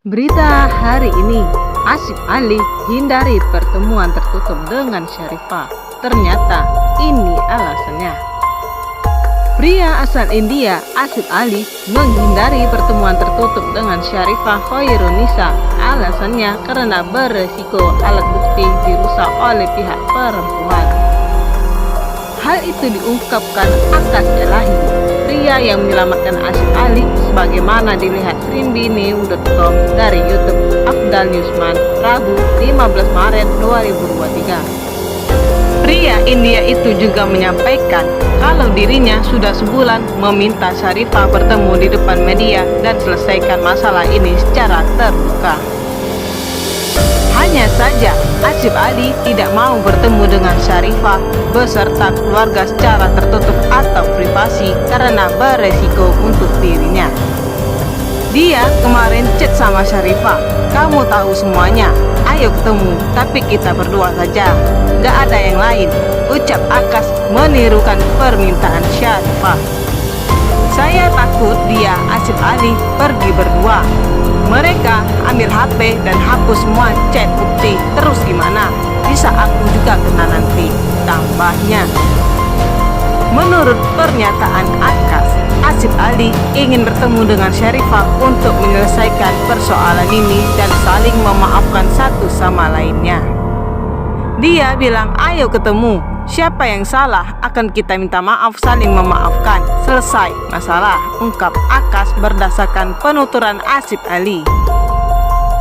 Berita hari ini, Asif Ali hindari pertemuan tertutup dengan Sharifah. Ternyata ini alasannya. Pria asal India, Asif Ali, menghindari pertemuan tertutup dengan Sharifah Khairunisa. Alasannya karena beresiko alat bukti dirusak oleh pihak perempuan. Hal itu diungkapkan Akas Elahi, pria yang menyelamatkan Asif Ali, sebagaimana dilihat srimbinews.com dari YouTube Afdal Newsman, Rabu 15 Maret 2023. Pria India itu juga menyampaikan kalau dirinya sudah sebulan meminta Sharifah bertemu di depan media dan selesaikan masalah ini secara terbuka. Hanya saja, Asif Ali tidak mau bertemu dengan Sharifah beserta keluarga secara tertutup atau privasi karena beresiko untuk dirinya. Dia kemarin chat sama Sharifah, "Kamu tahu semuanya, ayo ketemu, tapi kita berdua saja, gak ada yang lain," ucap Akas menirukan permintaan Sharifah. "Saya takut dia, Asif Ali, pergi berdua. Mereka ambil HP dan hapus semua chat bukti, terus gimana? Bisa aku juga kena nanti," tambahnya. Menurut pernyataan Akas, Asif Ali ingin bertemu dengan Sharifah untuk menyelesaikan persoalan ini dan saling memaafkan satu sama lainnya. Dia bilang, "Ayo ketemu, siapa yang salah akan kita minta maaf, saling memaafkan, selesai masalah," ungkap Akas berdasarkan penuturan Asif Ali.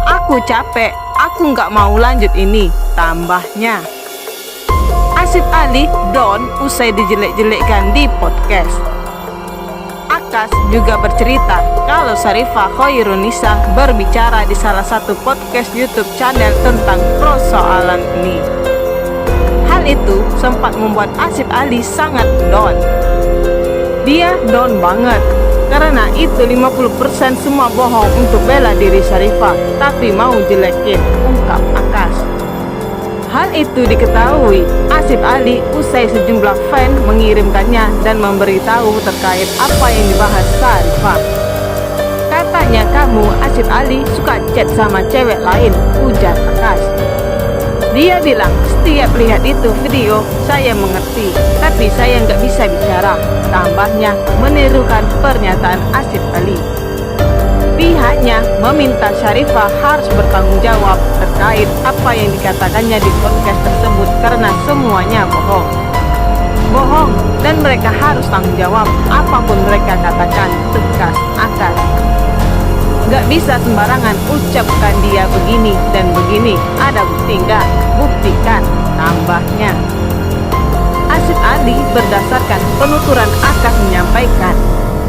"Aku capek, aku nggak mau lanjut ini," tambahnya. Asif Ali down usai dijelek-jelekkan di podcast. Akas juga bercerita kalau Sharifah Khairunisa berbicara di salah satu podcast YouTube channel tentang persoalan ini. Hal itu sempat membuat Asif Ali sangat down. Dia down banget karena itu 50% semua bohong untuk bela diri Sharifah, tapi mau jelekin, ungkap Akas. Hal itu diketahui Asif Ali usai sejumlah fan mengirimkannya dan memberitahu terkait apa yang dibahas Sharifah. "Katanya kamu, Asif Ali, suka chat sama cewek lain," ujar Akas. Dia bilang, "Setiap lihat itu video, saya mengerti, tapi saya nggak bisa bicara," tambahnya menirukan pernyataan Asif Ali. Pihaknya meminta Sharifah harus bertanggung jawab terkait apa yang dikatakannya di podcast tersebut karena semuanya bohong. Bohong dan mereka harus tanggung jawab apapun mereka katakan, tegas Akas. "Gak bisa sembarangan ucapkan dia begini dan begini, ada bukti nggak? Buktikan," tambahnya. Asif Ali berdasarkan penuturan Akas menyampaikan,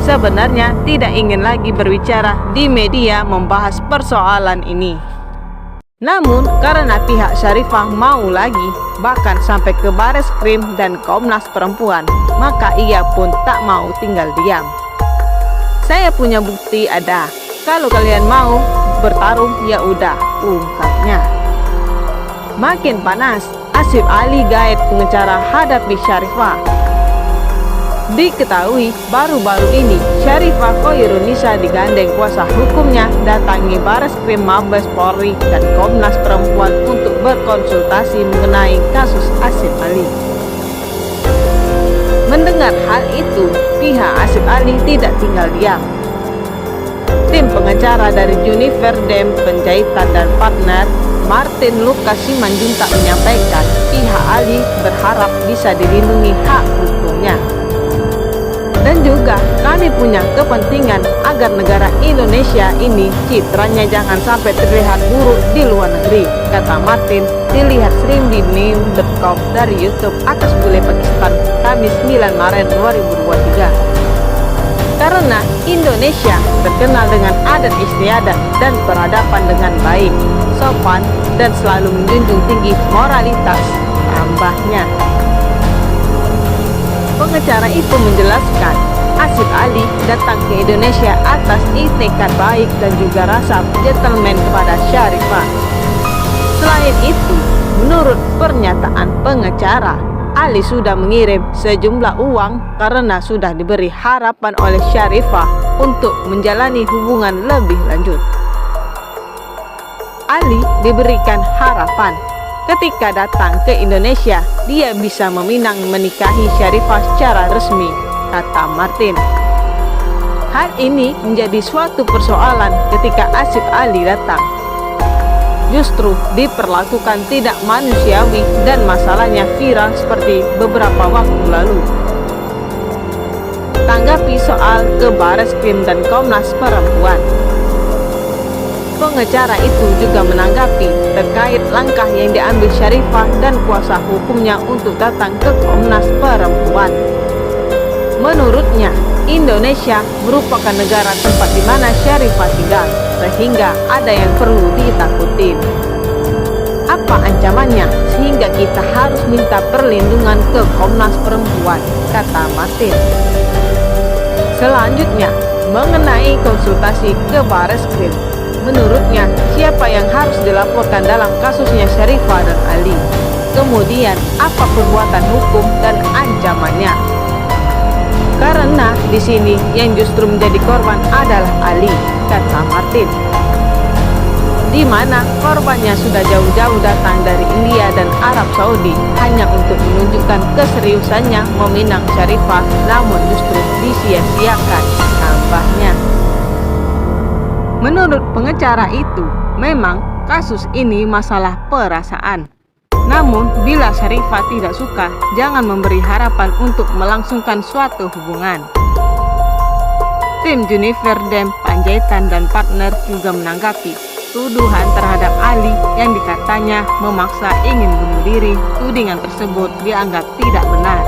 sebenarnya tidak ingin lagi berbicara di media membahas persoalan ini. Namun karena pihak Sharifah mau lagi, bahkan sampai ke Bareskrim dan Komnas Perempuan, maka ia pun tak mau tinggal diam. "Saya punya bukti ada. Kalau kalian mau bertarung ya udah," ungkapnya. Makin panas, Asif Ali gaet pengacara hadapi Sharifah. Diketahui baru-baru ini Sharifah Khairunisa digandeng kuasa hukumnya datangi Bareskrim Mabes Polri dan Komnas Perempuan untuk berkonsultasi mengenai kasus Asif Ali. Mendengar hal itu, pihak Asif Ali tidak tinggal diam. Tim pengacara dari Junifer Dem Penjahitan dan Partner, Martin Lucas Simanjuntak, menyampaikan pihak Ali berharap bisa dilindungi hak hukumnya. "Dan juga kami punya kepentingan agar negara Indonesia ini citranya jangan sampai terlihat buruk di luar negeri," kata Martin, dilihat srimbinews.com dari YouTube Akas Bule Pakistan, Kamis 9 Maret 2023. Karena Indonesia terkenal dengan adat istiadat dan peradaban dengan baik, sopan, dan selalu menjunjung tinggi moralitas, tambahnya. Pengacara itu menjelaskan, Asif Ali datang ke Indonesia atas itikad baik dan juga rasa gentleman kepada Sharifah. Selain itu, menurut pernyataan pengacara, Ali sudah mengirim sejumlah uang karena sudah diberi harapan oleh Sharifah untuk menjalani hubungan lebih lanjut. Ali diberikan harapan. Ketika datang ke Indonesia, dia bisa meminang menikahi Syarifah secara resmi, kata Martin. Hal ini menjadi suatu persoalan ketika Asif Ali datang. Justru diperlakukan tidak manusiawi dan masalahnya viral seperti beberapa waktu lalu. Tanggapi soal ke Bareskrim dan Komnas Perempuan. Pengacara itu juga menanggapi terkait langkah yang diambil Syarifah dan kuasa hukumnya untuk datang ke Komnas Perempuan. Menurutnya, Indonesia merupakan negara tempat di mana Syarifah tinggal, sehingga ada yang perlu ditakutin. Apa ancamannya sehingga kita harus minta perlindungan ke Komnas Perempuan, kata Martin. Selanjutnya, mengenai konsultasi ke Bareskrim. Menurutnya, siapa yang harus dilaporkan dalam kasusnya Syarifah dan Ali? Kemudian, apa perbuatan hukum dan ancamannya? Karena di sini yang justru menjadi korban adalah Ali, kata Martin. Di mana korbannya sudah jauh-jauh datang dari India dan Arab Saudi hanya untuk menunjukkan keseriusannya meminang Syarifah, namun justru disia-siakan, tambahnya. Menurut pengacara itu, memang kasus ini masalah perasaan. Namun, bila Syarifah tidak suka, jangan memberi harapan untuk melangsungkan suatu hubungan. Tim Junifer Dem Panjaitan dan partner juga menanggapi tuduhan terhadap Ali yang dikatanya memaksa ingin bunuh diri. Tudingan tersebut dianggap tidak benar.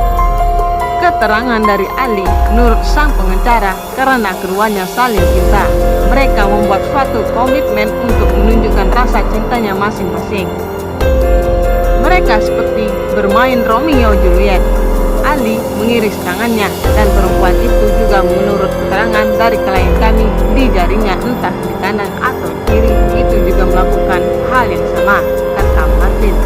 Keterangan dari Ali, menurut sang pengacara, karena keduanya saling cinta, mereka membuat suatu komitmen untuk menunjukkan rasa cintanya masing-masing. Mereka seperti bermain Romeo Juliet. Ali mengiris tangannya dan perempuan itu juga menurut keterangan dari klien kami di jarinya entah di kanan atau kiri itu juga melakukan hal yang sama, kata Martin.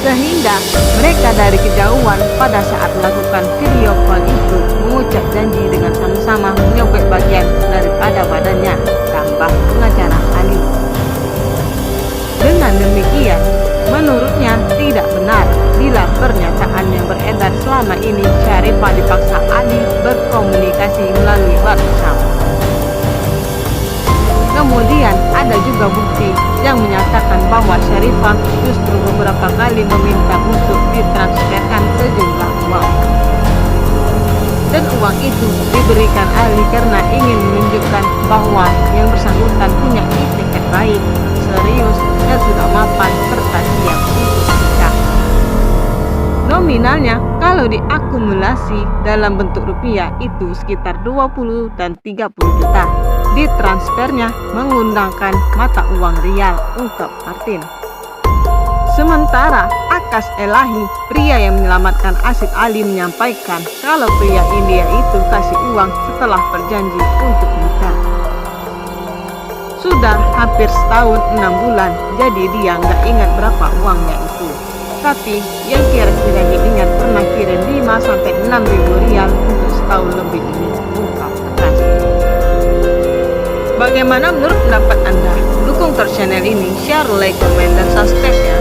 Sehingga mereka dari kejauhan pada saat melakukan video call itu mengucap janji dengan sama-sama menyobek bagian daripada badannya, tambah pengacara Ali. Dengan demikian, menurutnya tidak benar bila pernyataan yang beredar selama ini Syarifah dipaksa Ali berkomunikasi melalui WhatsApp. Kemudian ada juga bukti yang menyatakan bahwa Syarifah justru beberapa kali meminta untuk ditransferkan sejumlah uang. Dan uang itu diberikan Ali karena ingin menunjukkan bahwa yang bersangkutan punya itikat baik, serius, dan sudah mapan serta siap untuk nikah. Nominalnya kalau diakumulasi dalam bentuk rupiah itu sekitar 20 dan 30 juta. Ditransfernya menggunakan mata uang rial, ungkap Martin. Sementara Akas Elahi, pria yang menyelamatkan Asif Ali, menyampaikan kalau pria India itu kasih uang setelah berjanji untuk nikah. Sudah hampir setahun 6 bulan, jadi dia nggak ingat berapa uangnya itu. Tapi yang kira-kira diingat pernah kirim 5-6 ribu rial untuk setahun lebih ini, ungkap Akas. Bagaimana menurut pendapat Anda? Dukung terus channel ini, share, like, komen, dan subscribe ya.